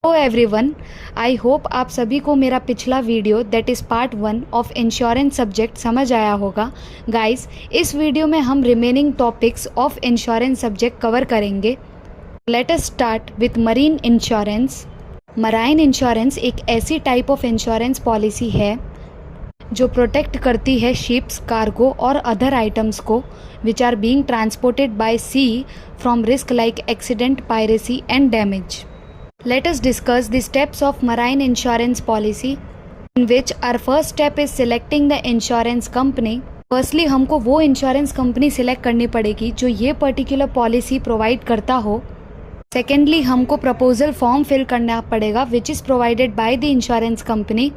Hello everyone, I hope आप सभी को मेरा पिछला video that is part 1 of insurance subject समझ आया होगा। गाइस, इस वीडियो में हम remaining topics of insurance subject cover करेंगे। Let us start with marine insurance. Marine insurance एक ऐसी टाइप ऑफ इंश्योरेंस पॉलिसी है जो प्रोटेक्ट करती है शिप्स, कार्गो और अदर आइटम्स को which are being transported by sea from risk like accident, piracy and damage. Let us discuss the steps of marine insurance policy, in which our first step is selecting the insurance company. Firstly, हमको वो insurance company select करनी पड़ेगी जो ये particular policy provide करता हो. Secondly, हमको proposal form fill करना पड़ेगा which is provided by the insurance company.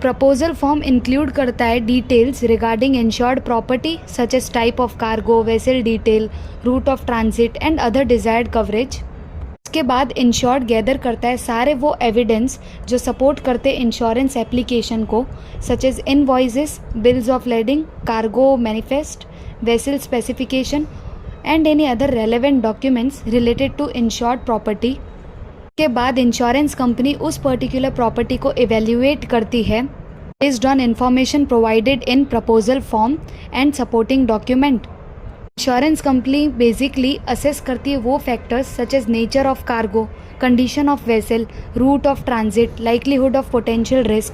Proposal form include करता है details regarding insured property such as type of cargo, vessel detail, route of transit and other desired coverage. इसके बाद insured gather करता है सारे वो एविडेंस जो support करते इंश्योरेंस एप्लीकेशन को, such as invoices, bills of lading, cargo manifest, vessel specification and any other relevant documents related to insured property. के बाद इंश्योरेंस कंपनी उस पर्टिकुलर प्रॉपर्टी को इवेल्युएट करती है based on information provided in proposal form and supporting document. Insurance company basically assess करती है वो factors such as nature of cargo, condition of vessel, route of transit, likelihood of potential risk.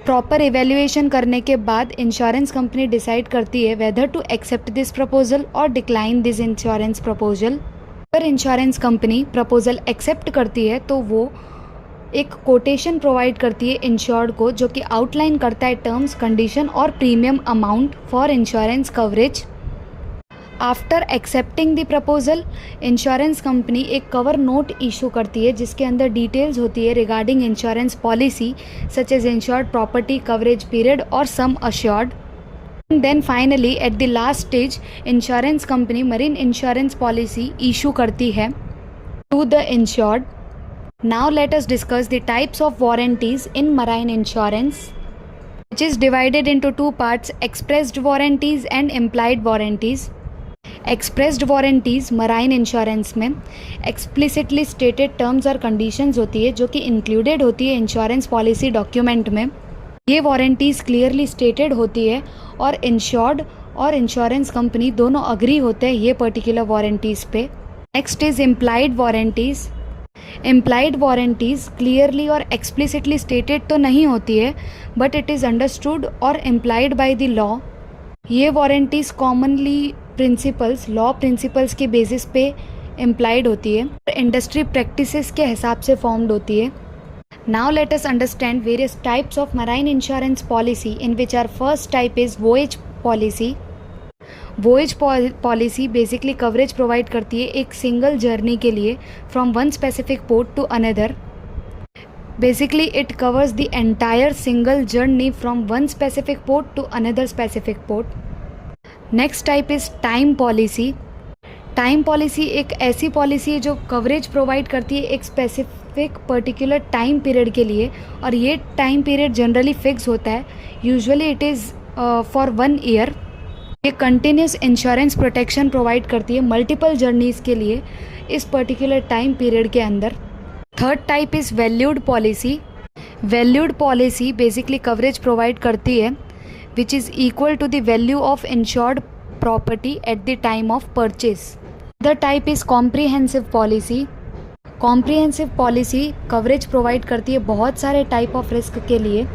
Proper evaluation करने के बाद insurance company decide करती है whether to accept this proposal और decline this insurance proposal. अगर इंश्योरेंस कंपनी प्रपोजल एक्सेप्ट करती है तो वो एक कोटेशन प्रोवाइड करती है इंश्योर्ड को जो कि आउटलाइन करता है टर्म्स, कंडीशन और premium amount for insurance coverage. After accepting the proposal, insurance company एक कवर नोट इशू करती है जिसके अंदर डिटेल्स होती है regarding insurance policy such as insured property, coverage period और sum assured. Then finally at the last stage insurance company marine insurance policy issue करती है to the insured. Now let us discuss the types of warranties in marine insurance which is divided into two parts, expressed warranties and implied warranties. Expressed warranties marine insurance में explicitly stated terms और conditions होती है जो कि included होती है insurance policy document में. ये वारंटीज क्लियरली स्टेटेड होती है और इंश्योर्ड और इंश्योरेंस कंपनी दोनों अग्री होते हैं ये पर्टिकुलर वारंटीज पे. Next is implied warranties. Implied warranties clearly और एक्सप्लिसिटली स्टेटेड तो नहीं होती है बट इट इज़ अंडरस्टूड और इम्प्लाइड बाय द लॉ. ये warranties commonly principles, law principles के बेसिस पे इम्प्लाइड होती है और इंडस्ट्री प्रैक्टिसेस के हिसाब से फॉर्म्ड होती है. Now let us understand various types of marine insurance policy in which are first type is voyage policy. Voyage policy basically coverage provide करती है एक सिंगल जर्नी के लिए from one specific port to another. Basically, it covers the entire single journey from one specific port to another specific port. Next type is time policy. Time policy एक ऐसी policy है जो coverage provide करती है एक specific particular time period के लिए और ये टाइम पीरियड जनरली फिक्स होता है. Usually it is for 1 year. ये कंटिन्यूस इंश्योरेंस प्रोटेक्शन प्रोवाइड करती है मल्टीपल जर्नीज़ के लिए इस पर्टिकुलर टाइम पीरियड के अंदर. Third type is valued policy. Valued policy basically coverage provide करती है which is equal to the value of insured property at the time of purchase. The type is comprehensive policy. Comprehensive policy coverage provide करती है बहुत सारे type of risk के लिए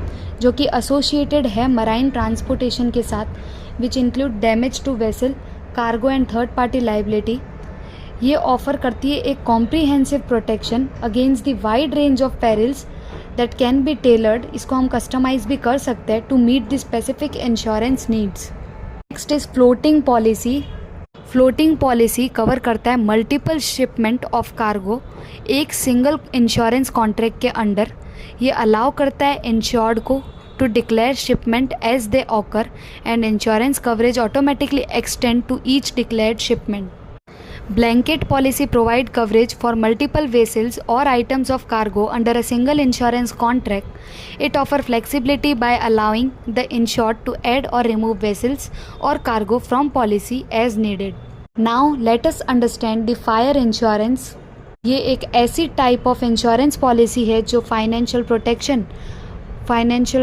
जो कि एसोसिएटेड है मराइन ट्रांसपोर्टेशन के साथ which include damage to vessel, cargo and third party liability. ये ऑफर करती है एक comprehensive protection against the wide range of perils that can be tailored. इसको हम कस्टमाइज भी कर सकते हैं to meet the specific insurance needs. Next is floating policy. Floating policy cover करता है मल्टीपल शिपमेंट ऑफ कार्गो एक सिंगल इंश्योरेंस कॉन्ट्रैक्ट के अंडर. ये अलाउ करता है इंश्योर्ड को to declare shipment as they occur and insurance coverage automatically extend to each declared shipment. Blanket policy provide coverage for multiple vessels or items of cargo under a single insurance contract. It offer flexibility by allowing the insured to add or remove vessels or cargo from policy as needed. Now let us understand the fire insurance. ये एक ऐसी type of insurance policy है जो financial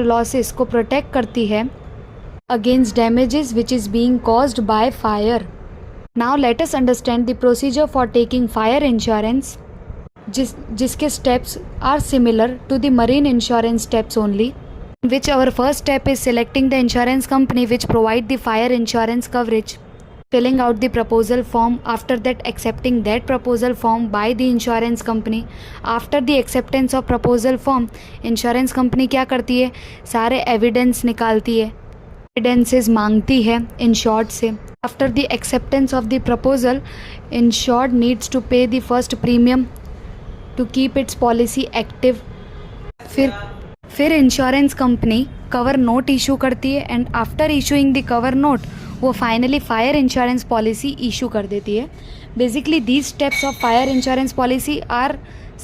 losses को protect करती है against damages which is being caused by fire. Now let us understand the procedure for taking fire insurance, जिसके steps are similar to the marine insurance steps only, which our first step is selecting the insurance company which provide the fire insurance coverage, filling out the proposal form, after that accepting that proposal form by the insurance company. After the acceptance of proposal form, insurance company क्या करती है, सारे evidence निकालती है, evidences मांगती है insured से. After the acceptance of the proposal, insured needs to pay the first premium to keep its policy active. फिर insurance company cover note issue करती है and after issuing the cover note वो finally fire insurance policy issue कर देती है. Basically these steps of fire insurance policy are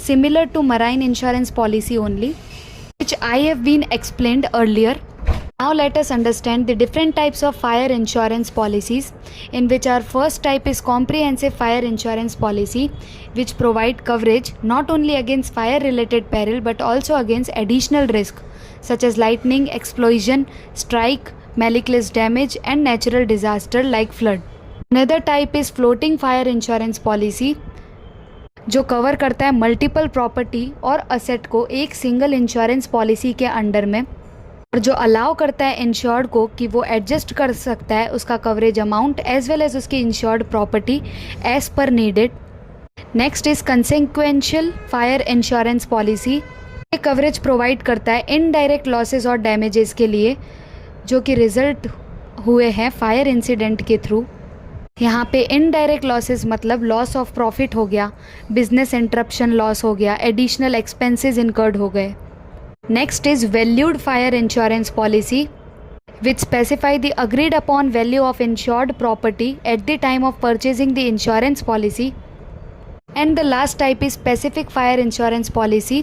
similar to marine insurance policy only, which I have been explained earlier. Now let us understand the different types of fire insurance policies, in which our first type is comprehensive fire insurance policy, which provide coverage not only against fire related peril but also against additional risk such as lightning, explosion, strike, malicious damage and natural disaster like flood. Another type is floating fire insurance policy, जो cover करता है multiple property और asset को एक single insurance policy के under में, और जो अलाउ करता है इंश्योर्ड को कि वो एडजस्ट कर सकता है उसका coverage amount as well as उसकी insured property as per needed. Next is consequential fire insurance policy. ये कवरेज प्रोवाइड करता है इनडायरेक्ट लॉसेस और डैमेजेस के लिए जो कि रिजल्ट हुए हैं फायर इंसिडेंट के थ्रू. यहाँ पे इनडायरेक्ट लॉसेस मतलब लॉस ऑफ प्रॉफिट हो गया, बिजनेस इंटरप्शन लॉस हो गया, एडिशनल एक्सपेंसेस इनकर्ड हो गए. Next is valued fire insurance policy, which specify the agreed upon value of insured property at the time of purchasing the insurance policy. And the last type is specific fire insurance policy,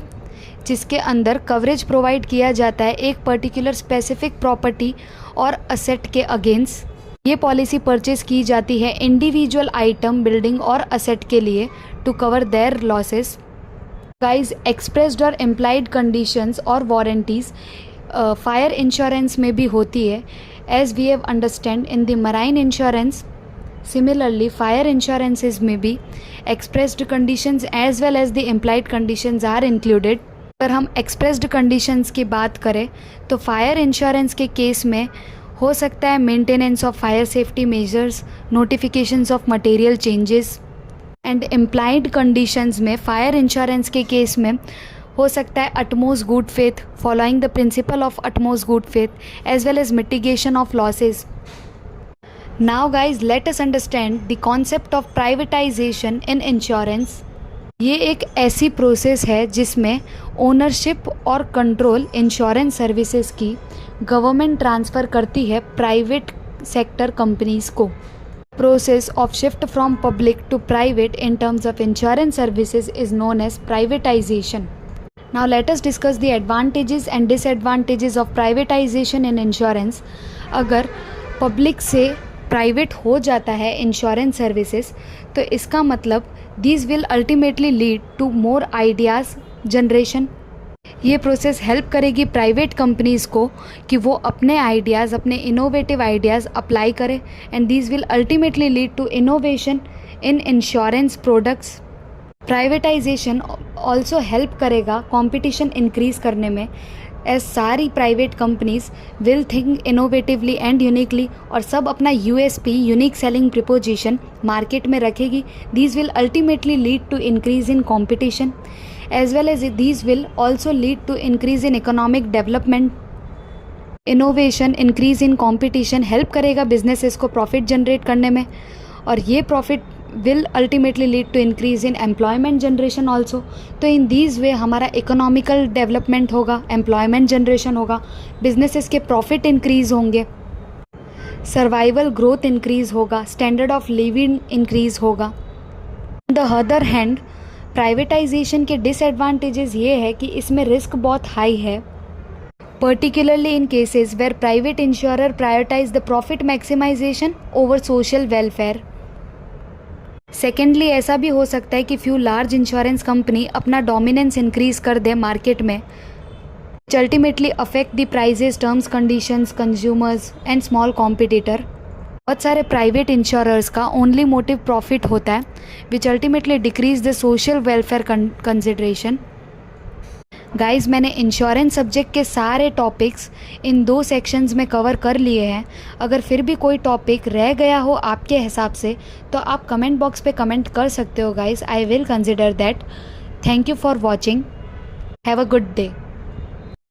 जिसके अंदर coverage provide किया जाता है एक particular specific property और asset के against. ये policy purchase की जाती है इंडिविजुअल आइटम, बिल्डिंग और असेट के लिए to cover their losses. Guys, expressed और इम्प्लाइड कंडीशंस और वारंटीज फायर इंश्योरेंस में भी होती है, as we have understand in the marine insurance. Similarly fire insurances में भी expressed conditions as well as the implied conditions are included. अगर हम एक्सप्रेस्ड कंडीशंस की बात करें तो फायर इंश्योरेंस के केस में हो सकता है maintenance of fire safety measures, notifications of material changes. And implied conditions में फायर इंश्योरेंस के केस में हो सकता है utmost good faith, following the principle of utmost good faith as well as mitigation of losses. Now guys, let us understand the concept of privatisation in insurance. ये एक ऐसी process है जिसमें ओनरशिप और कंट्रोल इंश्योरेंस सर्विसेज की government transfer करती है private sector companies को. Process of shift from public to private in terms of insurance services is known as privatization. Now let us discuss the advantages and disadvantages of privatization in insurance. अगर public से private हो जाता है insurance services तो इसका मतलब these will ultimately lead to more ideas generation. ये process help करेगी प्राइवेट कंपनीज़ को कि वो अपने आइडियाज़, अपने इनोवेटिव आइडियाज़ अप्लाई करें and these will ultimately lead to innovation in insurance products. Privatisation also help करेगा कंपटीशन इंक्रीज़ करने में, एज सारी private companies will think innovatively and uniquely और सब अपना USP, unique selling proposition market में रखेगी. These will ultimately lead to increase in competition, as well as these will also lead to increase in economic development. Innovation, increase in competition help करेगा businesses को profit generate करने में, और ये profit will ultimately lead to increase in employment generation also. तो in these way हमारा economical development होगा, employment generation होगा, businesses के profit increase होंगे, survival growth increase होगा, standard of living increase होगा. On the other hand, privatisation के disadvantages ये है कि इसमें रिस्क बहुत हाई है, particularly in cases where private insurer prioritise the profit maximisation over social welfare. Secondly ऐसा भी हो सकता है कि फ्यू लार्ज इंश्योरेंस कंपनी अपना डोमिनेंस इंक्रीज कर दे मार्केट में, which ultimately affect the prices, terms, conditions, consumers and small competitor. बहुत सारे प्राइवेट इंश्योरर्स का ओनली मोटिव प्रॉफिट होता है, which ultimately decrease the social welfare consideration. Guys, मैंने इंश्योरेंस सब्जेक्ट के सारे टॉपिक्स इन 2 सेक्शंस में कवर कर लिए हैं। अगर फिर भी कोई टॉपिक रह गया हो आपके हिसाब से तो आप कमेंट बॉक्स पे कमेंट कर सकते हो guys, I will consider that. Thank you for watching, have a good day.